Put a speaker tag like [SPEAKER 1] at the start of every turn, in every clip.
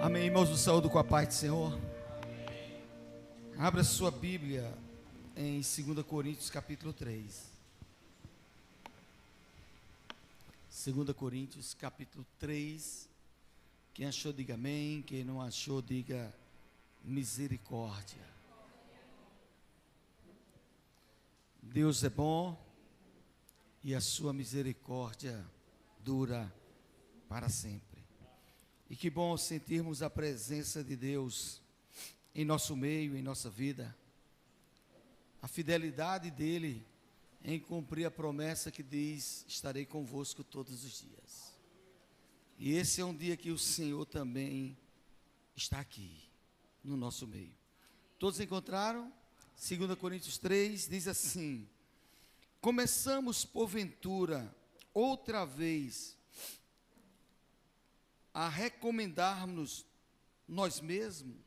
[SPEAKER 1] Amém, irmãos do saúde com a paz do Senhor. Abra sua Bíblia em 2 Coríntios capítulo 3. 2 Coríntios capítulo 3. Quem achou diga amém, quem não achou diga misericórdia. Deus é bom e a sua misericórdia dura para sempre. E que bom sentirmos a presença de Deus em nosso meio, em nossa vida. A fidelidade dele em cumprir a promessa que diz: estarei convosco todos os dias. E esse é um dia que o Senhor também está aqui, no nosso meio. Todos encontraram? 2 Coríntios 3 diz assim: começamos porventura outra vez a recomendar-nos nós mesmos?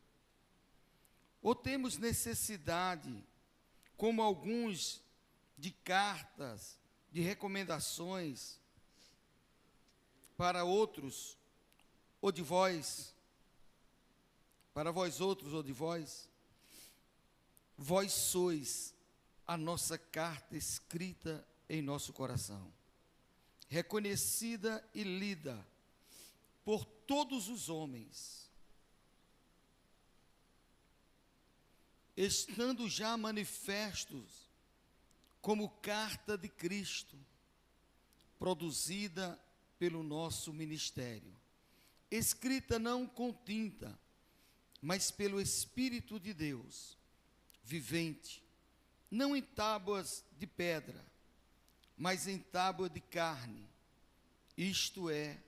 [SPEAKER 1] Ou temos necessidade, como alguns, de cartas, de recomendações para outros, ou de vós, para vós outros ou de vós? Vós sois a nossa carta escrita em nosso coração, reconhecida e lida por todos os homens, estando já manifestos como carta de Cristo, produzida pelo nosso ministério, escrita não com tinta, mas pelo Espírito de Deus, vivente, não em tábuas de pedra, mas em tábua de carne, isto é,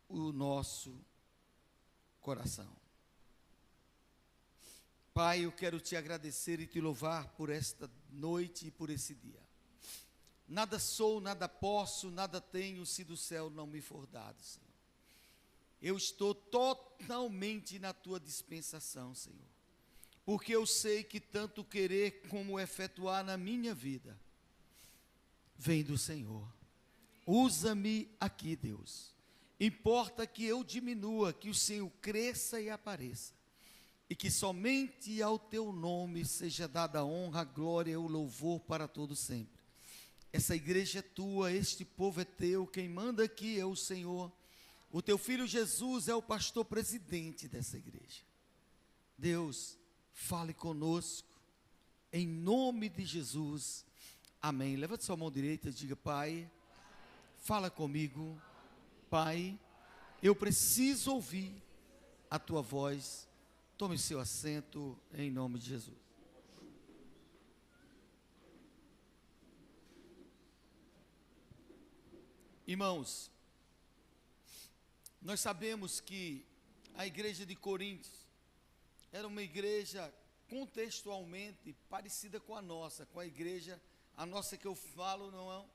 [SPEAKER 1] o nosso coração. Pai, eu quero te agradecer e te louvar por esta noite e por esse dia. Nada sou, nada posso, nada tenho, se do céu não me for dado, Senhor. Eu estou totalmente na tua dispensação, Senhor, porque eu sei que tanto querer como efetuar na minha vida vem do Senhor. Usa-me aqui, Deus. Importa que eu diminua, que o Senhor cresça e apareça, e que somente ao teu nome seja dada a honra, a glória e o louvor para todo sempre. Essa igreja é tua, este povo é teu, quem manda aqui é o Senhor. O teu filho Jesus é o pastor presidente dessa igreja. Deus, fale conosco, em nome de Jesus, amém. Levante sua mão direita e diga: Pai, fala comigo. Pai, eu preciso ouvir a tua voz. Tome seu assento em nome de Jesus. Irmãos, nós sabemos que a igreja de Coríntios era uma igreja contextualmente parecida com a nossa, com a igreja, a nossa que eu falo não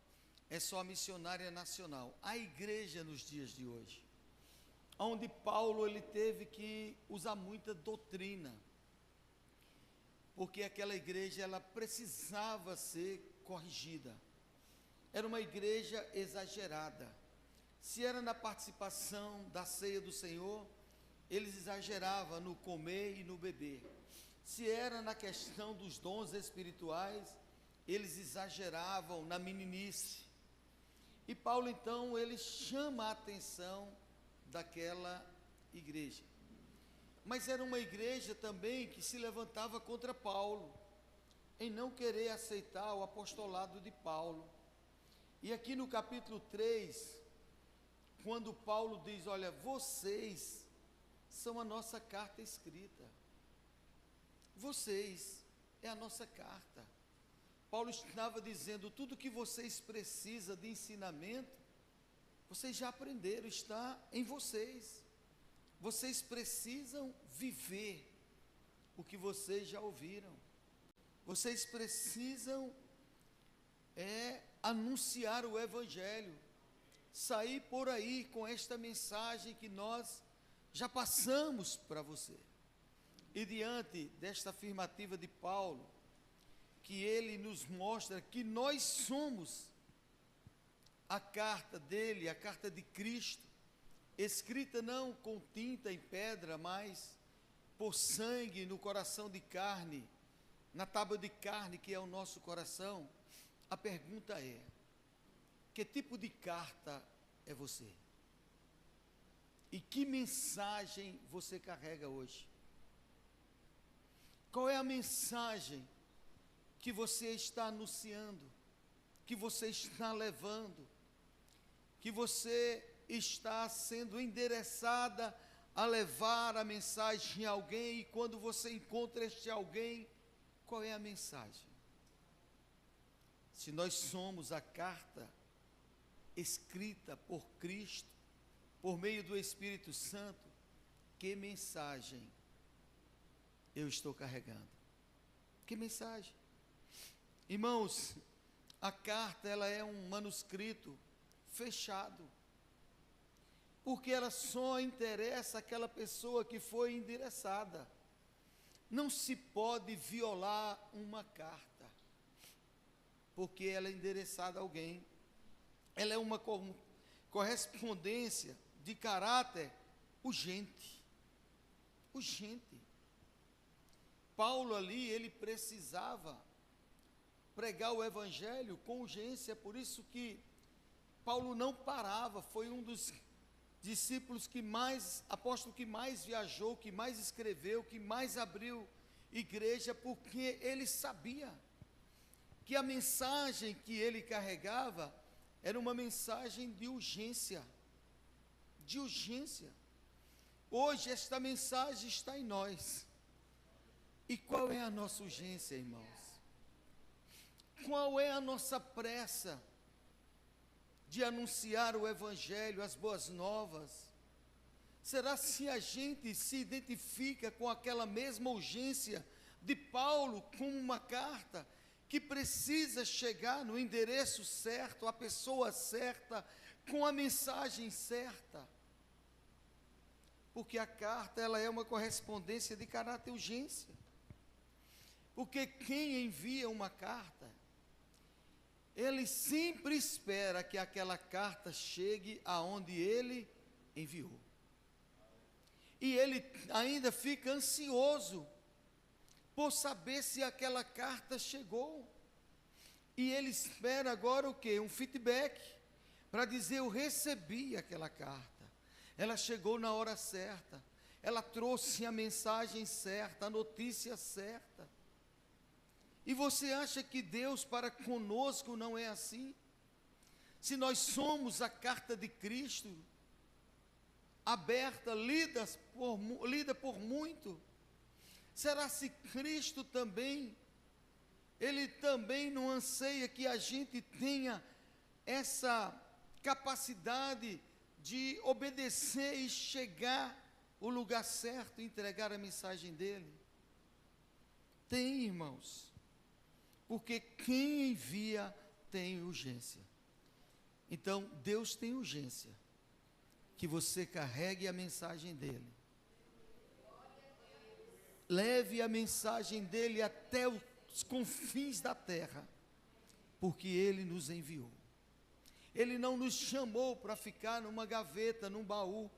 [SPEAKER 1] é só a missionária nacional, a igreja nos dias de hoje, onde Paulo ele teve que usar muita doutrina, porque aquela igreja ela precisava ser corrigida. Era uma igreja exagerada. Se era na participação da ceia do Senhor, eles exageravam no comer e no beber. Se era na questão dos dons espirituais, eles exageravam na meninice. E Paulo então ele chama a atenção daquela igreja. Mas era uma igreja também que se levantava contra Paulo, em não querer aceitar o apostolado de Paulo. E aqui no capítulo 3, quando Paulo diz: olha, vocês são a nossa carta escrita, vocês é a nossa carta. Paulo estava dizendo: tudo que vocês precisam de ensinamento, vocês já aprenderam, está em vocês. Vocês precisam viver o que vocês já ouviram. Vocês precisam anunciar o Evangelho, sair por aí com esta mensagem que nós já passamos para você. E diante desta afirmativa de Paulo, que ele nos mostra que nós somos a carta dele, a carta de Cristo, escrita não com tinta em pedra, mas por sangue no coração de carne, na tábua de carne que é o nosso coração, a pergunta é: que tipo de carta é você? E que mensagem você carrega hoje? Qual é a mensagem que você está anunciando, que você está levando, que você está sendo endereçada a levar a mensagem a alguém, e quando você encontra este alguém, qual é a mensagem? Se nós somos a carta escrita por Cristo, por meio do Espírito Santo, que mensagem eu estou carregando? Que mensagem? Irmãos, a carta, ela é um manuscrito fechado, porque ela só interessa àquela pessoa que foi endereçada. Não se pode violar uma carta, porque ela é endereçada a alguém. Ela é uma correspondência de caráter urgente. Urgente. Paulo ali, ele precisava pregar o evangelho com urgência, por isso que Paulo não parava, foi um dos discípulos que mais, apóstolo que mais viajou, que mais escreveu, que mais abriu igreja, porque ele sabia que a mensagem que ele carregava era uma mensagem de urgência, de urgência. Hoje esta mensagem está em nós. E qual é a nossa urgência, irmãos? Qual é a nossa pressa de anunciar o evangelho, as boas novas? Será se a gente se identifica com aquela mesma urgência de Paulo, com uma carta que precisa chegar no endereço certo, à pessoa certa, com a mensagem certa? Porque a carta, ela é uma correspondência de caráter urgência. Porque quem envia uma carta, ele sempre espera que aquela carta chegue aonde ele enviou. E ele ainda fica ansioso por saber se aquela carta chegou. E ele espera agora o quê? Um feedback, para dizer: eu recebi aquela carta, ela chegou na hora certa, ela trouxe a mensagem certa, a notícia certa. E você acha que Deus para conosco não é assim? Se nós somos a carta de Cristo, aberta, lida por muito, será se Cristo também, Ele também não anseia que a gente tenha essa capacidade de obedecer e chegar ao lugar certo, entregar a mensagem dEle? Tem, irmãos. Porque quem envia tem urgência. Então, Deus tem urgência que você carregue a mensagem dEle. Leve a mensagem dEle até os confins da terra, porque Ele nos enviou. Ele não nos chamou para ficar numa gaveta, num baú.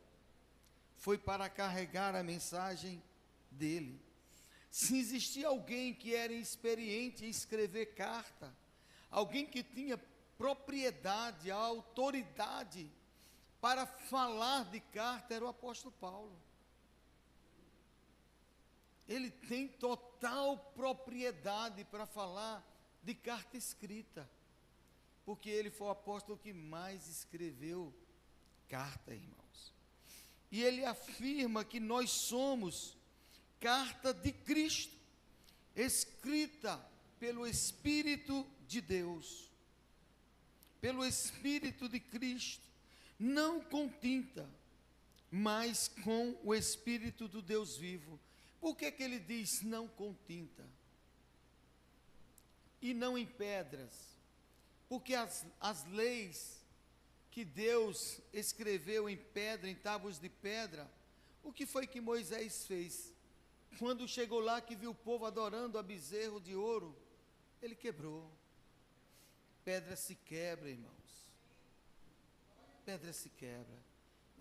[SPEAKER 1] Foi para carregar a mensagem dEle. Se existia alguém que era experiente em escrever carta, alguém que tinha propriedade, a autoridade para falar de carta, era o apóstolo Paulo. Ele tem total propriedade para falar de carta escrita, porque ele foi o apóstolo que mais escreveu carta, irmãos. E ele afirma que nós somos carta de Cristo, escrita pelo Espírito de Deus, pelo Espírito de Cristo, não com tinta, mas com o Espírito do Deus vivo. Por que ele diz não com tinta? E não em pedras? Porque as leis que Deus escreveu em pedra, em tábuas de pedra, o que foi que Moisés fez? Quando chegou lá que viu o povo adorando a bezerro de ouro, ele quebrou. Pedra se quebra, irmãos. Pedra se quebra.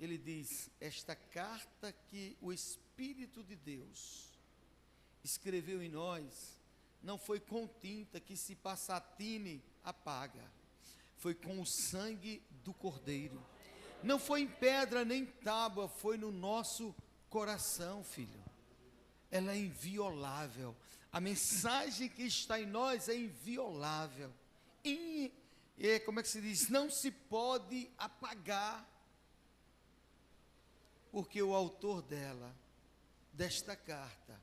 [SPEAKER 1] ele diz: esta carta que o Espírito de Deus escreveu em nós, não foi com tinta que se passar tine apaga, foi com o sangue do Cordeiro. Não foi em pedra nem tábua, foi no nosso coração, filho. Ela é inviolável. A mensagem que está em nós é inviolável. Como é que se diz? Não se pode apagar. Porque o autor desta carta,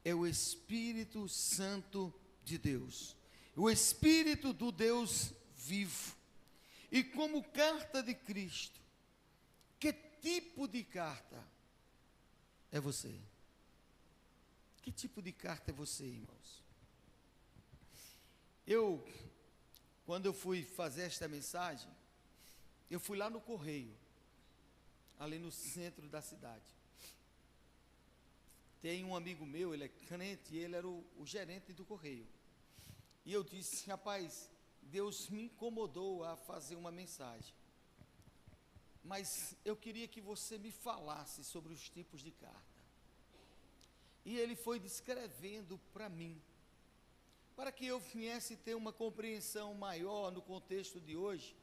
[SPEAKER 1] é o Espírito Santo de Deus. O Espírito do Deus vivo. E como carta de Cristo, que tipo de carta é você? Que tipo de carta é você, irmãos? Quando eu fui fazer esta mensagem, eu fui lá no Correio, ali no centro da cidade. Tem um amigo meu, ele é crente, e ele era o gerente do Correio. E eu disse: rapaz, Deus me incomodou a fazer uma mensagem, mas eu queria que você me falasse sobre os tipos de carta. E ele foi descrevendo para mim, para que eu viesse ter uma compreensão maior no contexto de hoje,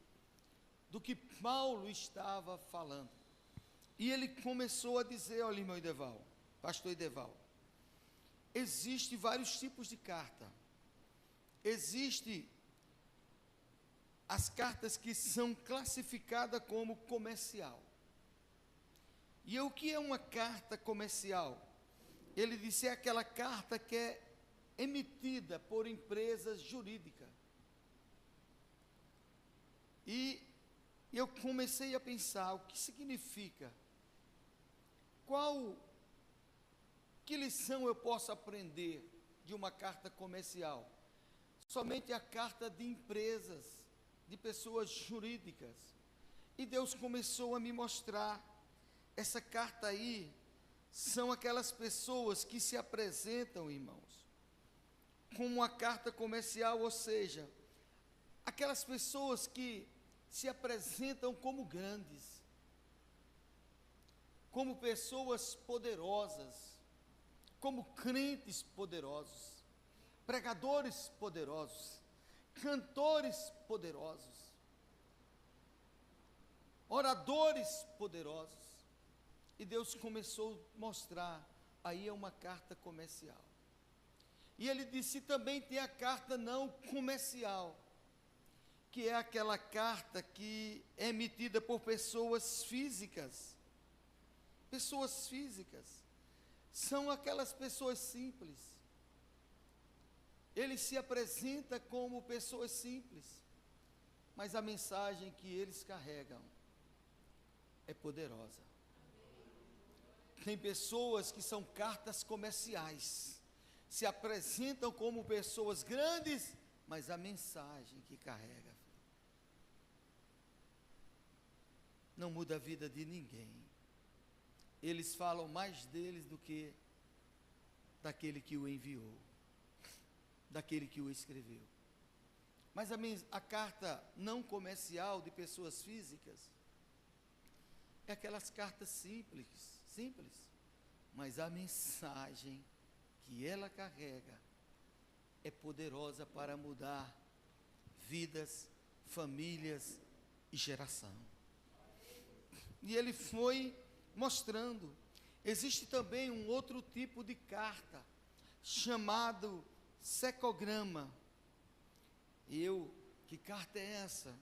[SPEAKER 1] do que Paulo estava falando. E ele começou a dizer: olha, irmão Ideval, pastor Ideval, existe vários tipos de carta. Existe as cartas que são classificadas como comercial. E o que é uma carta comercial? Ele disse: é aquela carta que é emitida por empresas jurídicas. E eu comecei a pensar, o que significa? Que lição eu posso aprender de uma carta comercial? Somente a carta de empresas, de pessoas jurídicas. E Deus começou a me mostrar, essa carta aí, são aquelas pessoas que se apresentam, irmãos, como uma carta comercial, ou seja, aquelas pessoas que se apresentam como grandes, como pessoas poderosas, como crentes poderosos, pregadores poderosos, cantores poderosos, oradores poderosos. E Deus começou a mostrar, aí é uma carta comercial. E ele disse: também tem a carta não comercial, que é aquela carta que é emitida por pessoas físicas. Pessoas físicas são aquelas pessoas simples. Ele se apresenta como pessoas simples, mas a mensagem que eles carregam é poderosa. Tem pessoas que são cartas comerciais, se apresentam como pessoas grandes, mas a mensagem que carrega não muda a vida de ninguém. Eles falam mais deles do que daquele que o enviou, daquele que o escreveu. Mas a carta não comercial de pessoas físicas é aquelas cartas simples, mas a mensagem que ela carrega é poderosa para mudar vidas, famílias e geração. E ele foi mostrando, existe também um outro tipo de carta, chamado secograma. Que carta é essa?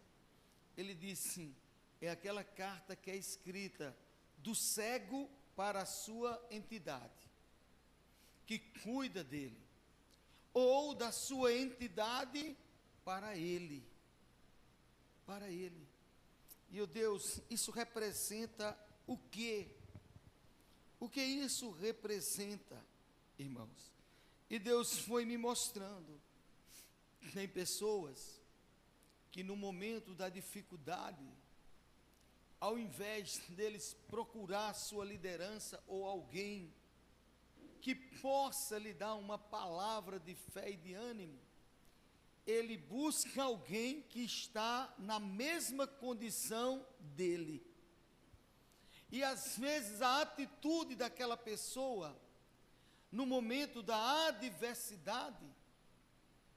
[SPEAKER 1] Ele disse: é aquela carta que é escrita do cego para a sua entidade, que cuida dele, ou da sua entidade para ele. E, Deus, isso representa o quê? O que isso representa, irmãos? E Deus foi me mostrando, tem pessoas que no momento da dificuldade, ao invés deles procurar sua liderança ou alguém que possa lhe dar uma palavra de fé e de ânimo, ele busca alguém que está na mesma condição dele. E às vezes a atitude daquela pessoa, no momento da adversidade,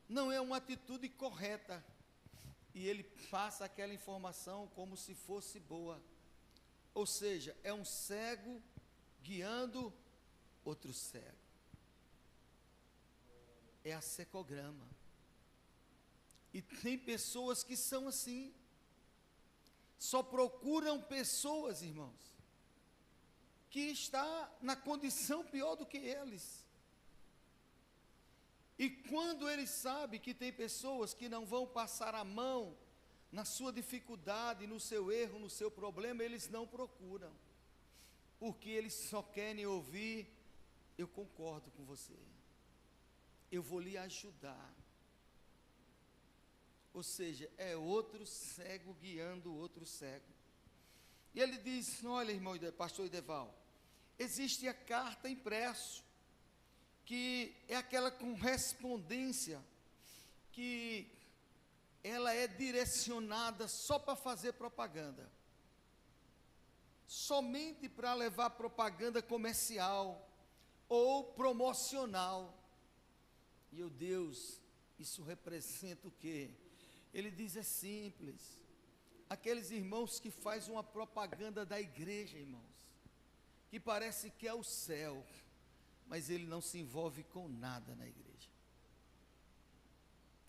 [SPEAKER 1] não é uma atitude correta. E ele passa aquela informação como se fosse boa. Ou seja, é um cego guiando outro cego. É a cecograma. E tem pessoas que são assim. Só procuram pessoas, irmãos, que está na condição pior do que eles. E quando eles sabem que tem pessoas que não vão passar a mão na sua dificuldade, no seu erro, no seu problema, eles não procuram. Porque eles só querem ouvir: eu concordo com você, eu vou lhe ajudar. Ou seja, é outro cego guiando outro cego. E ele diz: olha, irmão, pastor Ideval, existe a carta impresso, que é aquela correspondência que ela é direcionada só para fazer propaganda, somente para levar propaganda comercial ou promocional. E eu, Deus, isso representa o quê? Ele diz: é simples. Aqueles irmãos que fazem uma propaganda da igreja, irmãos, que parece que é o céu, mas ele não se envolve com nada na igreja.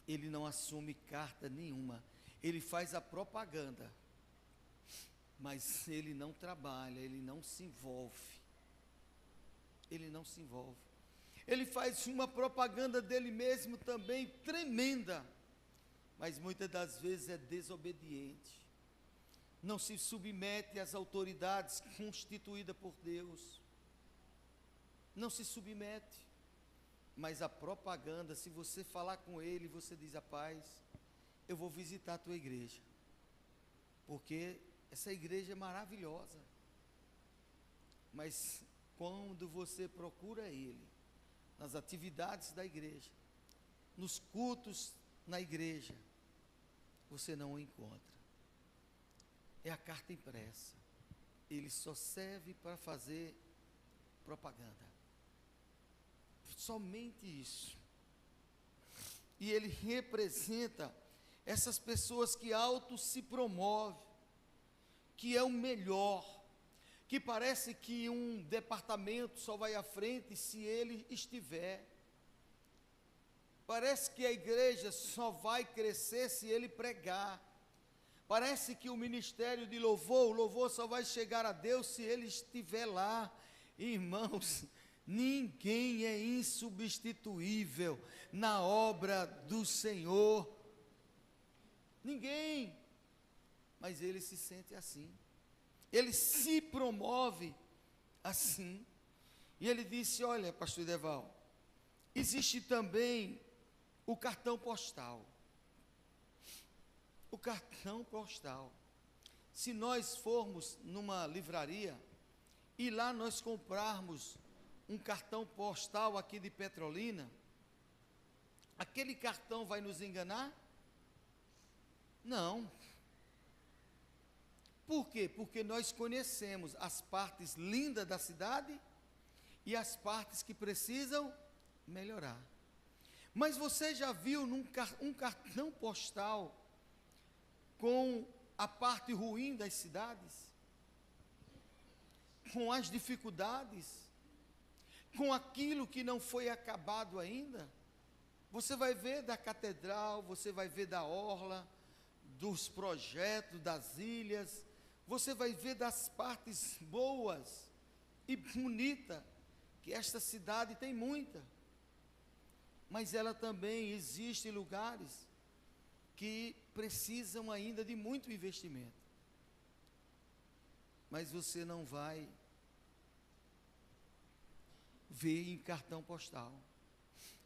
[SPEAKER 1] Ele não assume carta nenhuma. Ele faz a propaganda, mas ele não trabalha, ele não se envolve. Ele não se envolve. Ele faz uma propaganda dele mesmo também tremenda, mas muitas das vezes é desobediente. Não se submete às autoridades constituídas por Deus. Não se submete. Mas a propaganda, se você falar com ele, você diz: rapaz, eu vou visitar a tua igreja, porque essa igreja é maravilhosa. Mas quando você procura ele, nas atividades da igreja, nos cultos na igreja, você não o encontra. É a carta impressa. Ele só serve para fazer propaganda. Somente isso. E ele representa essas pessoas que auto se promovem, que é o melhor, que parece que um departamento só vai à frente se ele estiver. Parece que a igreja só vai crescer se ele pregar. Parece que o ministério de louvor, o louvor só vai chegar a Deus se ele estiver lá. Irmãos, ninguém é insubstituível na obra do Senhor. Ninguém. Mas ele se sente assim. Ele se promove assim. E ele disse: olha, pastor Ideval, existe também o cartão postal. O cartão postal. Se nós formos numa livraria e lá nós comprarmos um cartão postal aqui de Petrolina, aquele cartão vai nos enganar? Não. Por quê? Porque nós conhecemos as partes lindas da cidade e as partes que precisam melhorar. Mas você já viu um cartão postal com a parte ruim das cidades? Com as dificuldades? Com aquilo que não foi acabado ainda? Você vai ver da catedral, você vai ver da orla, dos projetos, das ilhas, você vai ver das partes boas e bonitas, que esta cidade tem muita. Mas ela também existe em lugares que precisam ainda de muito investimento. Mas você não vai ver em cartão postal.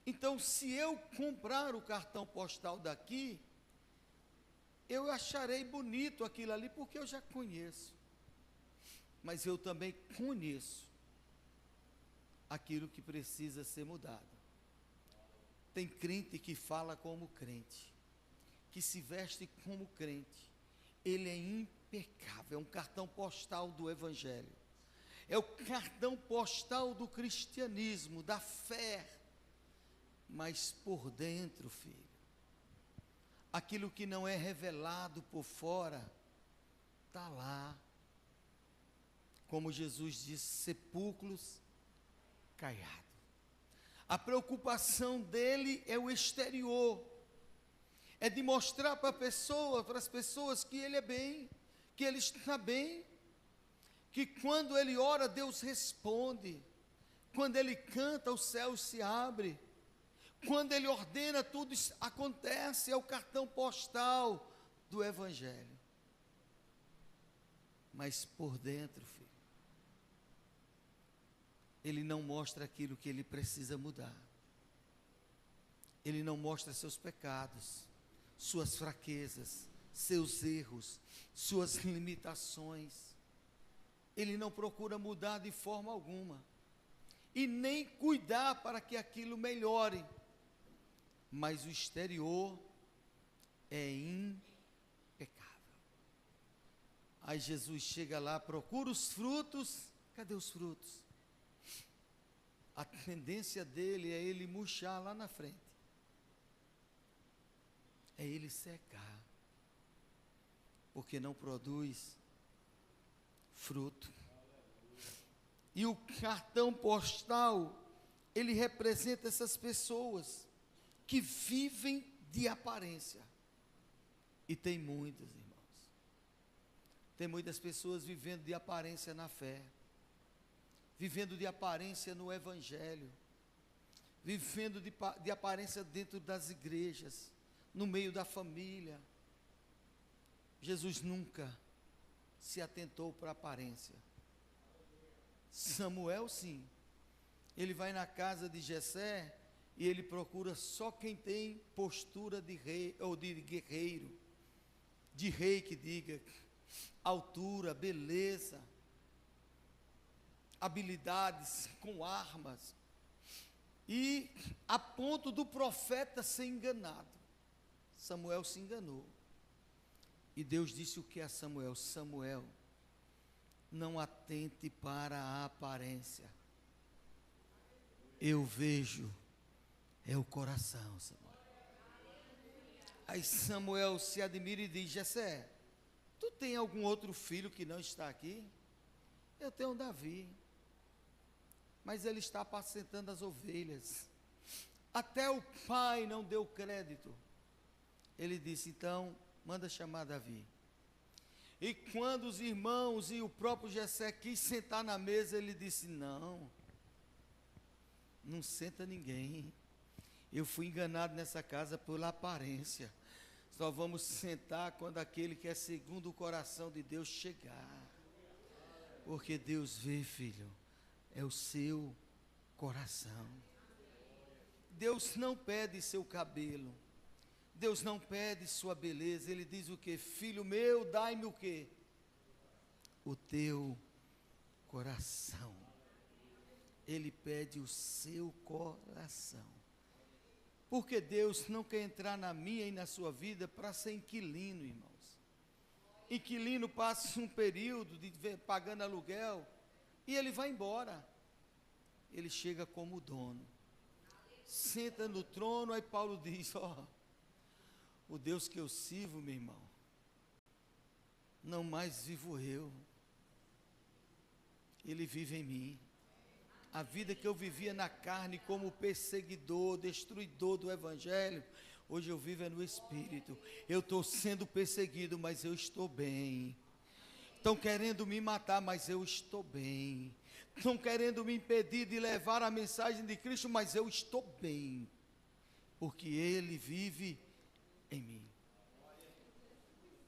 [SPEAKER 1] Então, se eu comprar o cartão postal daqui, eu acharei bonito aquilo ali, porque eu já conheço. Mas eu também conheço aquilo que precisa ser mudado. Tem crente que fala como crente, que se veste como crente. Ele é impecável, é um cartão postal do Evangelho. É o cartão postal do cristianismo, da fé. Mas por dentro, filho, aquilo que não é revelado por fora, está lá. Como Jesus disse, sepulcros caiados. A preocupação dele é o exterior. É de mostrar para as pessoas que ele é bem, que ele está bem, que quando ele ora, Deus responde. Quando ele canta, os céus se abrem. Quando ele ordena, tudo acontece. É o cartão postal do Evangelho. Mas por dentro, filho, ele não mostra aquilo que ele precisa mudar. Ele não mostra seus pecados, suas fraquezas, seus erros, suas limitações. Ele não procura mudar de forma alguma. E nem cuidar para que aquilo melhore. Mas o exterior é impecável. Aí Jesus chega lá, procura os frutos. Cadê os frutos? A tendência dele é ele murchar lá na frente. É ele secar. Porque não produz fruto. E o cartão postal, ele representa essas pessoas que vivem de aparência. E tem muitas, irmãos. Tem muitas pessoas vivendo de aparência na fé, vivendo de aparência no Evangelho, vivendo de aparência dentro das igrejas, no meio da família. Jesus nunca se atentou para a aparência. Samuel, sim, ele vai na casa de Jessé e ele procura só quem tem postura de rei, ou de guerreiro, de rei que diga, altura, beleza, habilidades com armas, e a ponto do profeta ser enganado. Samuel se enganou, e Deus disse o que a Samuel? Samuel, não atente para a aparência, eu vejo, é o coração, Samuel. Aí Samuel se admira e diz, Jessé, tu tem algum outro filho que não está aqui? Eu tenho Davi, mas ele está apacentando as ovelhas. Até o pai não deu crédito. Ele disse, então, manda chamar Davi. E quando os irmãos e o próprio Jessé quis sentar na mesa, ele disse, não senta ninguém. Eu fui enganado nessa casa pela aparência. Só vamos sentar quando aquele que é segundo o coração de Deus chegar. Porque Deus vê, filho, é o seu coração. Deus não pede seu cabelo. Deus não pede sua beleza. Ele diz o quê? Filho meu, dai-me o quê? O teu coração. Ele pede o seu coração. Porque Deus não quer entrar na minha e na sua vida para ser inquilino, irmãos. Inquilino passa um período pagando aluguel e ele vai embora. Ele chega como dono. Senta no trono, aí Paulo diz, o Deus que eu sirvo, meu irmão, não mais vivo eu. Ele vive em mim. A vida que eu vivia na carne como perseguidor, destruidor do Evangelho, hoje eu vivo no Espírito. Eu estou sendo perseguido, mas eu estou bem. Estão querendo me matar, mas eu estou bem. Estão querendo me impedir de levar a mensagem de Cristo, mas eu estou bem. Porque Ele vive em mim.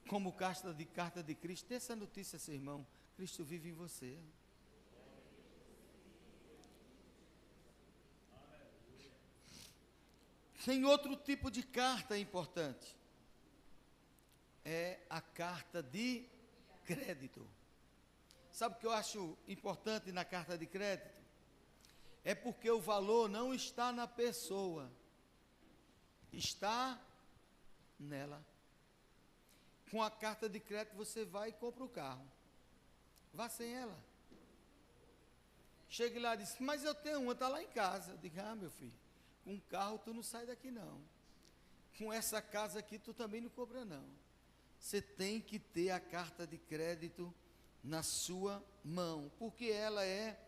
[SPEAKER 1] Como carta de Cristo, dê essa notícia, seu irmão. Cristo vive em você. Tem outro tipo de carta importante. É a carta de crédito. Sabe o que eu acho importante na carta de crédito? É porque o valor não está na pessoa, está nela. Com a carta de crédito você vai e compra o carro. Vá sem ela. Chega lá e diz, mas eu tenho uma, está lá em casa. Eu digo, meu filho, com um carro tu não sai daqui não. Com essa casa aqui tu também não compra não. Você tem que ter a carta de crédito na sua mão, porque ela é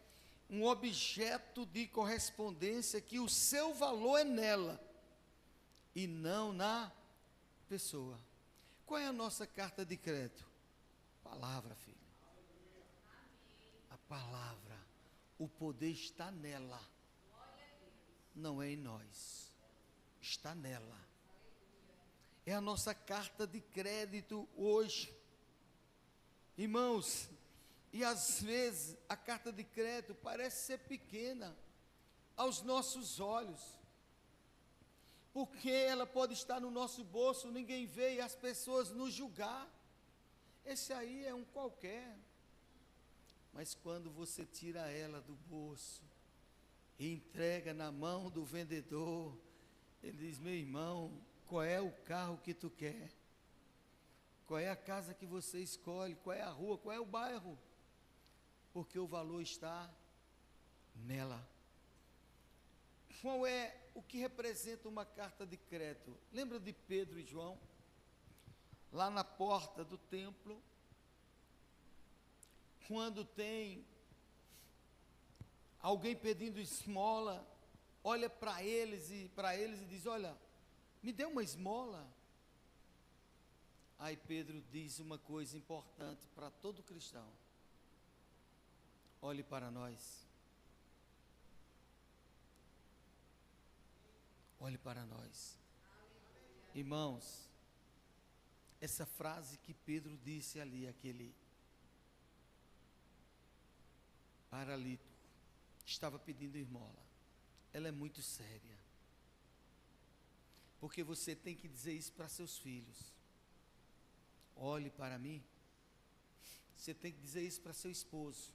[SPEAKER 1] um objeto de correspondência que o seu valor é nela e não na pessoa. Qual é a nossa carta de crédito? Palavra, filho. A palavra, o poder está nela, não é em nós, está nela. É a nossa carta de crédito hoje, irmãos. E às vezes a carta de crédito parece ser pequena aos nossos olhos, porque ela pode estar no nosso bolso, ninguém vê e as pessoas nos julgar. Esse aí é um qualquer. Mas quando você tira ela do bolso e entrega na mão do vendedor, ele diz, meu irmão, qual é o carro que tu quer? Qual é a casa que você escolhe? Qual é a rua? Qual é o bairro? Porque o valor está nela. Qual é o que representa uma carta de crédito? Lembra de Pedro e João? Lá na porta do templo, quando tem alguém pedindo esmola, olha para eles e diz, olha, me dê uma esmola. Aí Pedro diz uma coisa importante para todo cristão. Olhe para nós. Olhe para nós. Irmãos, essa frase que Pedro disse ali, aquele paralítico, estava pedindo esmola, ela é muito séria. Porque você tem que dizer isso para seus filhos. Olhe para mim. Você tem que dizer isso para seu esposo.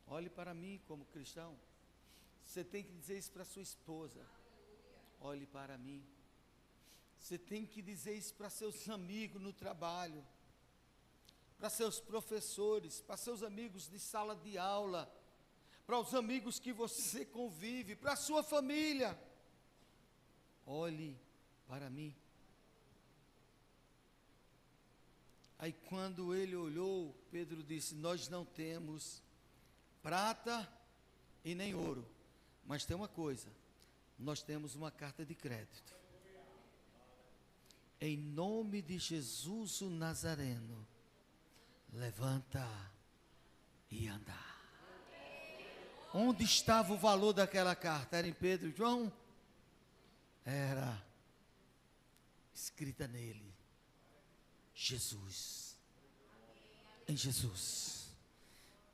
[SPEAKER 1] Olhe para mim como cristão. Você tem que dizer isso para sua esposa. Olhe para mim. Você tem que dizer isso para seus amigos no trabalho, para seus professores, para seus amigos de sala de aula, para os amigos que você convive, para a sua família. Olhe para mim. Aí quando ele olhou, Pedro disse, nós não temos prata e nem ouro, mas tem uma coisa, nós temos uma carta de crédito. Em nome de Jesus o Nazareno, levanta e anda. Onde estava o valor daquela carta? Era em Pedro e João? Era escrita nele, Jesus. Em Jesus.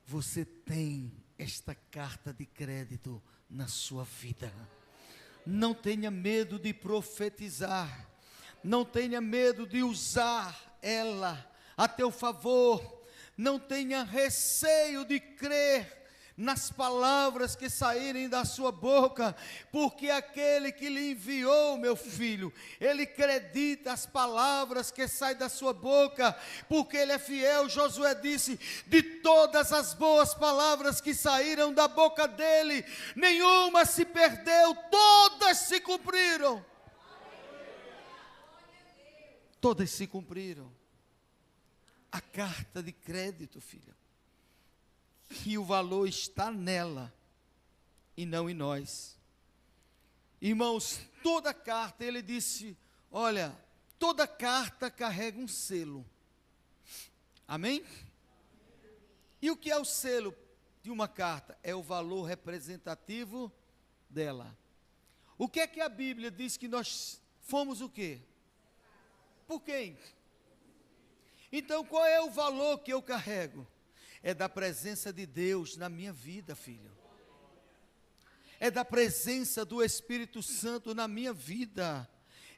[SPEAKER 1] Você tem esta carta de crédito na sua vida. Não tenha medo de profetizar. Não tenha medo de usar ela a teu favor. Não tenha receio de crer nas palavras que saírem da sua boca, porque aquele que lhe enviou, meu filho, ele acredita as palavras que saem da sua boca, porque ele é fiel. Josué disse, de todas as boas palavras que saíram da boca dele, nenhuma se perdeu, todas se cumpriram. Todas se cumpriram. A carta de crédito, filha, que o valor está nela e não em nós. Irmãos, toda carta, ele disse, olha, toda carta carrega um selo. Amém? E o que é o selo de uma carta? É o valor representativo dela. O que é que a Bíblia diz que nós fomos o quê? Por quem? Então, qual é o valor que eu carrego? É da presença de Deus na minha vida, filho. É da presença do Espírito Santo na minha vida.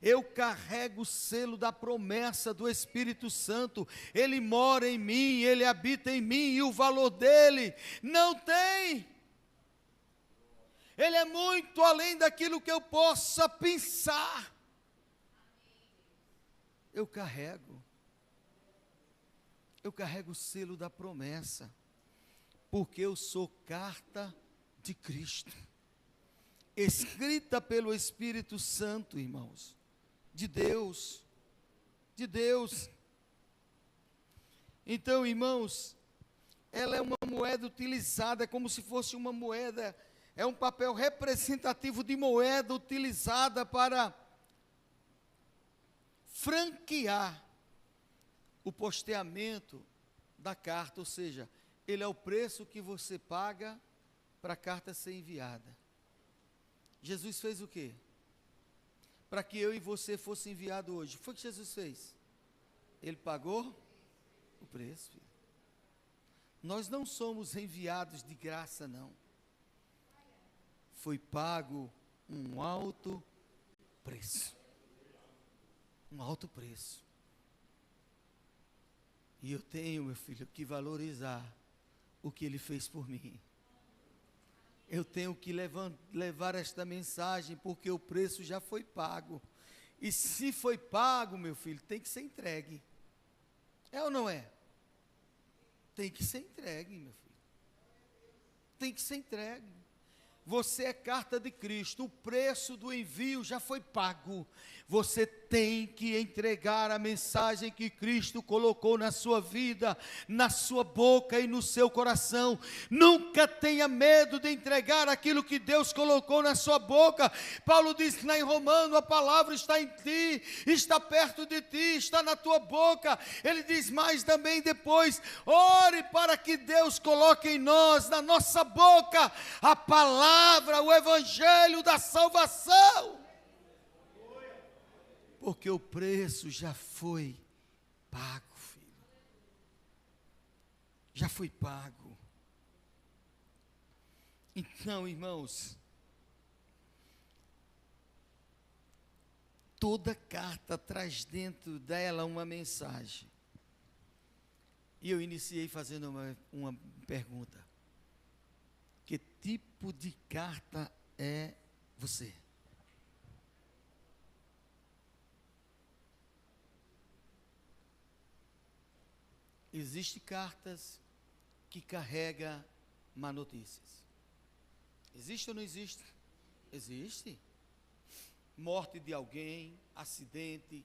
[SPEAKER 1] Eu carrego o selo da promessa do Espírito Santo. Ele mora em mim, ele habita em mim, e o valor dele não tem. Ele é muito além daquilo que eu possa pensar. Eu carrego. Eu carrego o selo da promessa, porque eu sou carta de Cristo, escrita pelo Espírito Santo, irmãos, de Deus, de Deus. Então, irmãos, ela é uma moeda utilizada, é como se fosse uma moeda, é um papel representativo de moeda utilizada para franquear o posteamento da carta, ou seja, ele é o preço que você paga para a carta ser enviada. Jesus fez o quê? Para que eu e você fosse enviado hoje. Foi o que Jesus fez? Ele pagou o preço, filho. Nós não somos enviados de graça, não. Foi pago um alto preço. Um alto preço. E eu tenho, meu filho, que valorizar o que ele fez por mim. Eu tenho que levar esta mensagem, porque o preço já foi pago. E se foi pago, meu filho, tem que ser entregue. É ou não é? Tem que ser entregue, meu filho. Tem que ser entregue. Você é carta de Cristo, o preço do envio já foi pago. Você tem que entregar a mensagem que Cristo colocou na sua vida, na sua boca e no seu coração. Nunca tenha medo de entregar aquilo que Deus colocou na sua boca. Paulo diz lá em Romano, a palavra está em ti, está perto de ti, está na tua boca. Ele diz mais também depois, ore para que Deus coloque em nós, na nossa boca, a palavra, o evangelho da salvação. Porque o preço já foi pago, filho. Já foi pago. Então, irmãos, toda carta traz dentro dela uma mensagem. E eu iniciei fazendo uma pergunta. Que tipo de carta é você? Existem cartas que carregam má notícias. Existe ou não existe? Existe. Morte de alguém, acidente,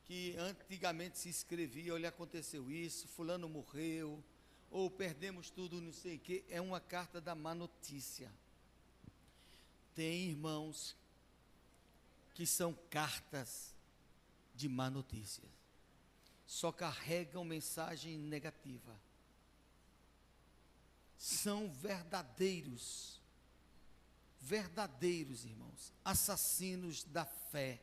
[SPEAKER 1] que antigamente se escrevia, olha, aconteceu isso, fulano morreu, ou perdemos tudo, não sei o quê, é uma carta da má notícia. Tem irmãos que são cartas de má notícia. Só carregam mensagem negativa. São verdadeiros, irmãos, assassinos da fé.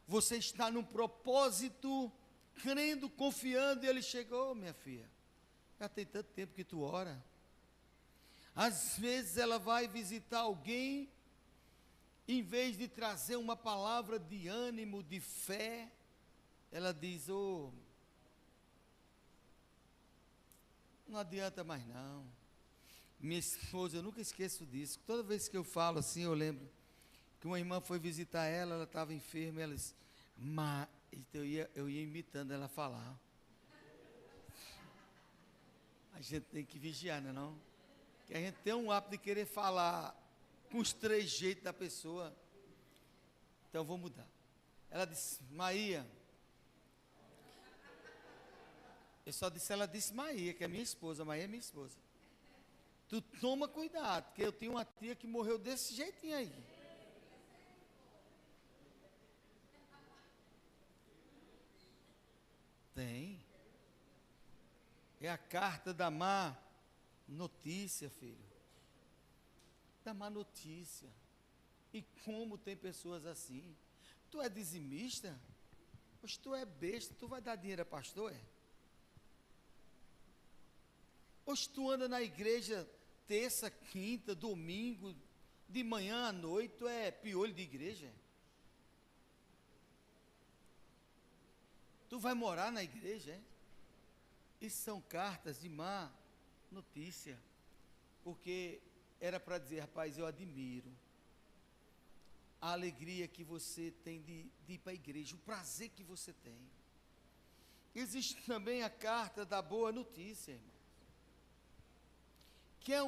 [SPEAKER 1] Você está num propósito, crendo, confiando, e ele chegou, minha filha, já tem tanto tempo que tu ora. Às vezes ela vai visitar alguém, em vez de trazer uma palavra de ânimo, de fé, ela diz, não adianta mais não. Minha esposa, eu nunca esqueço disso. Toda vez que eu falo assim, eu lembro que uma irmã foi visitar ela estava enferma, ela disse, então eu ia imitando ela falar. A gente tem que vigiar, não é não? Que a gente tem um hábito de querer falar com os três jeitos da pessoa. Então eu vou mudar. Ela disse, Maia. Ela disse Maia, que é minha esposa, Maia é minha esposa. Tu toma cuidado, porque eu tenho uma tia que morreu desse jeitinho aí. Tem. É a carta da má notícia, filho. Da má notícia. E como tem pessoas assim? Tu é dizimista? Pois tu é besta, tu vai dar dinheiro a pastor, é? Hoje tu anda na igreja terça, quinta, domingo, de manhã à noite, tu é piolho de igreja? Tu vai morar na igreja, é? Isso são cartas de má notícia, porque era para dizer, rapaz, eu admiro a alegria que você tem de ir para a igreja, o prazer que você tem. existe também a carta da boa notícia, irmão. Quer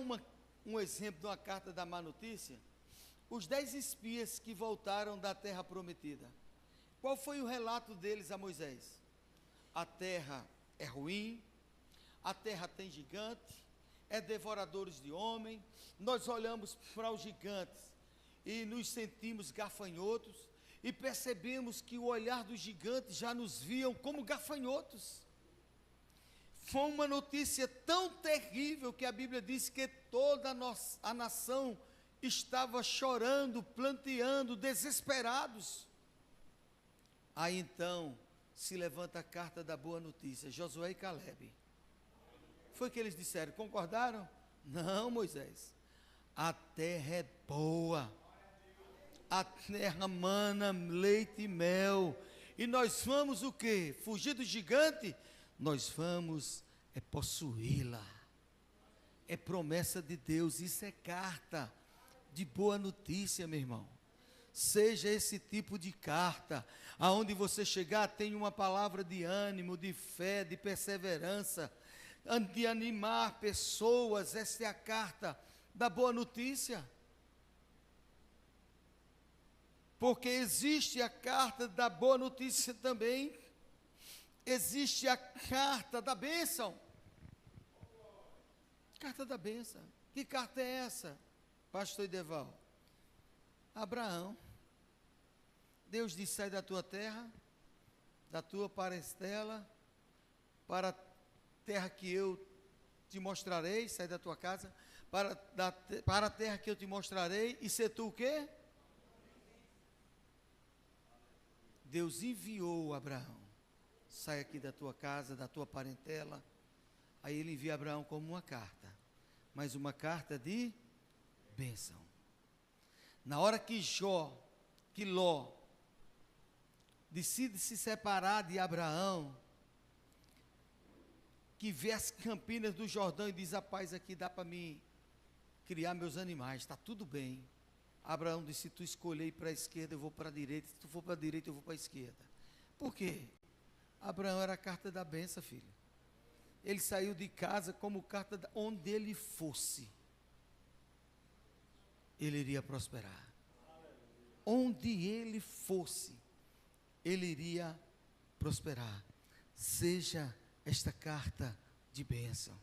[SPEAKER 1] um exemplo de uma carta da má notícia? Os 10 espias que voltaram da terra prometida. Qual foi o relato deles a Moisés? A terra é ruim, a terra tem gigante, é devoradores de homem. Nós olhamos para os gigantes e nos sentimos gafanhotos, e percebemos que o olhar dos gigantes já nos viam como gafanhotos. Foi uma notícia tão terrível que a Bíblia diz que toda a nação estava chorando, planteando, desesperados. Aí então se levanta a carta da boa notícia, Josué e Calebe. Foi o que eles disseram, concordaram? Não, Moisés, a terra é boa, a terra mana leite e mel, e nós vamos o quê? Fugir do gigante? Nós vamos possuí-la. É promessa de Deus, isso é carta de boa notícia, meu irmão. Seja esse tipo de carta, aonde você chegar tem uma palavra de ânimo, de fé, de perseverança, de animar pessoas. Essa é a carta da boa notícia. Porque existe a carta da boa notícia também, existe a carta da bênção. Carta da bênção. Que carta é essa, pastor Ideval? Abraão. Deus disse: sai da tua terra, da tua parentela, para a terra que eu te mostrarei. Sai da tua casa, para a terra que eu te mostrarei, e ser tu o quê? Deus enviou Abraão, sai aqui da tua casa, da tua parentela. Aí ele envia Abraão como uma carta, mas uma carta de bênção. Na hora que Ló decide se separar de Abraão, que vê as campinas do Jordão e diz: rapaz, aqui dá para mim criar meus animais, está tudo bem. Abraão disse: se tu escolher ir para a esquerda, eu vou para a direita. Se tu for para a direita, eu vou para a esquerda. Por quê? Abraão era a carta da bênção, filho. Ele saiu de casa como carta onde ele fosse, ele iria prosperar. Onde ele fosse, ele iria prosperar. Seja esta carta de bênção,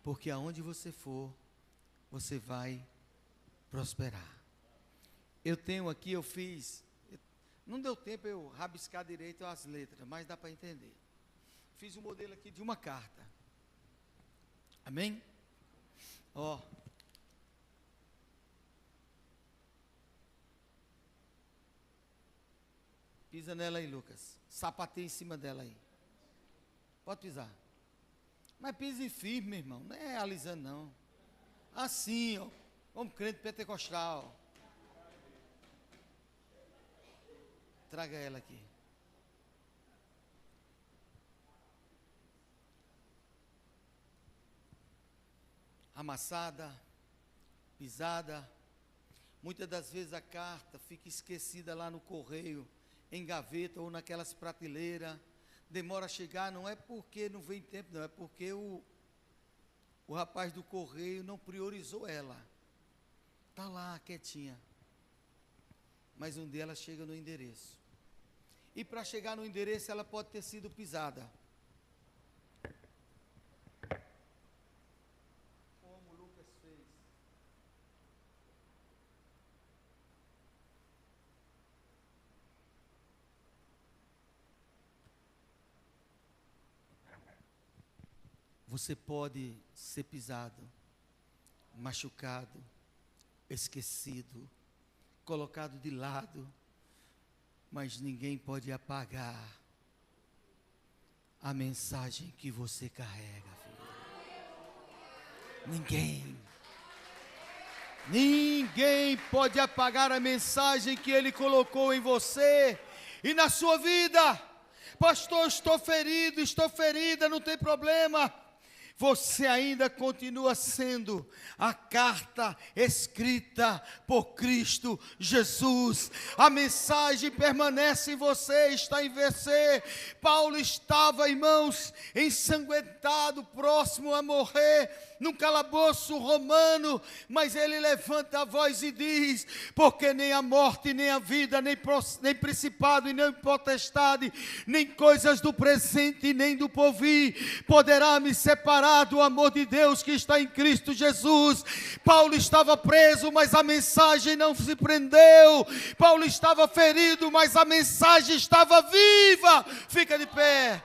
[SPEAKER 1] porque aonde você for, você vai prosperar. Eu tenho aqui, não deu tempo eu rabiscar direito as letras, mas dá para entender. Fiz um modelo aqui de uma carta. Amém? Ó. Pisa nela aí, Lucas. Sapateia em cima dela aí. Pode pisar. Mas pise firme, meu irmão. Não é alisando, não. Assim, ó. Como crente pentecostal. Traga ela aqui. Amassada, pisada. Muitas das vezes a carta fica esquecida lá no correio, em gaveta ou naquelas prateleiras. Demora a chegar, não é porque não vem tempo, não, é porque o rapaz do correio não priorizou ela. Está lá, quietinha. Mas um dia ela chega no endereço. E para chegar no endereço, ela pode ter sido pisada. Como o Lucas fez. Você pode ser pisado, machucado, esquecido, colocado de lado, mas ninguém pode apagar a mensagem que você carrega, filho. Ninguém pode apagar a mensagem que Ele colocou em você e na sua vida. Pastor, estou ferido, estou ferida, não tem problema. você ainda continua sendo a carta escrita por Cristo Jesus. A mensagem permanece em você, está em você. Paulo estava, irmãos, ensanguentado, próximo a morrer, num calabouço romano, mas ele levanta a voz e diz: porque nem a morte, nem a vida, nem principado, e nem potestade, nem coisas do presente, nem do porvir, poderá me separar do amor de Deus que está em Cristo Jesus. Paulo estava preso, mas a mensagem não se prendeu. Paulo estava ferido, mas a mensagem estava viva. Fica de pé.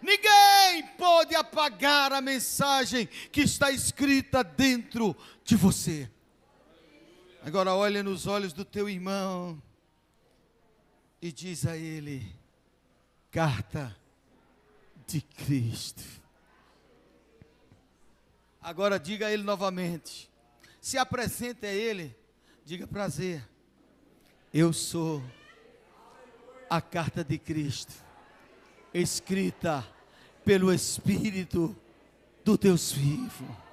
[SPEAKER 1] Ninguém pode apagar a mensagem que está escrita dentro de você. Agora olha nos olhos do teu irmão e diz a ele: carta de Cristo. Agora diga a ele novamente, se apresente a ele, diga: prazer, eu sou a carta de Cristo, escrita pelo Espírito do Deus vivo.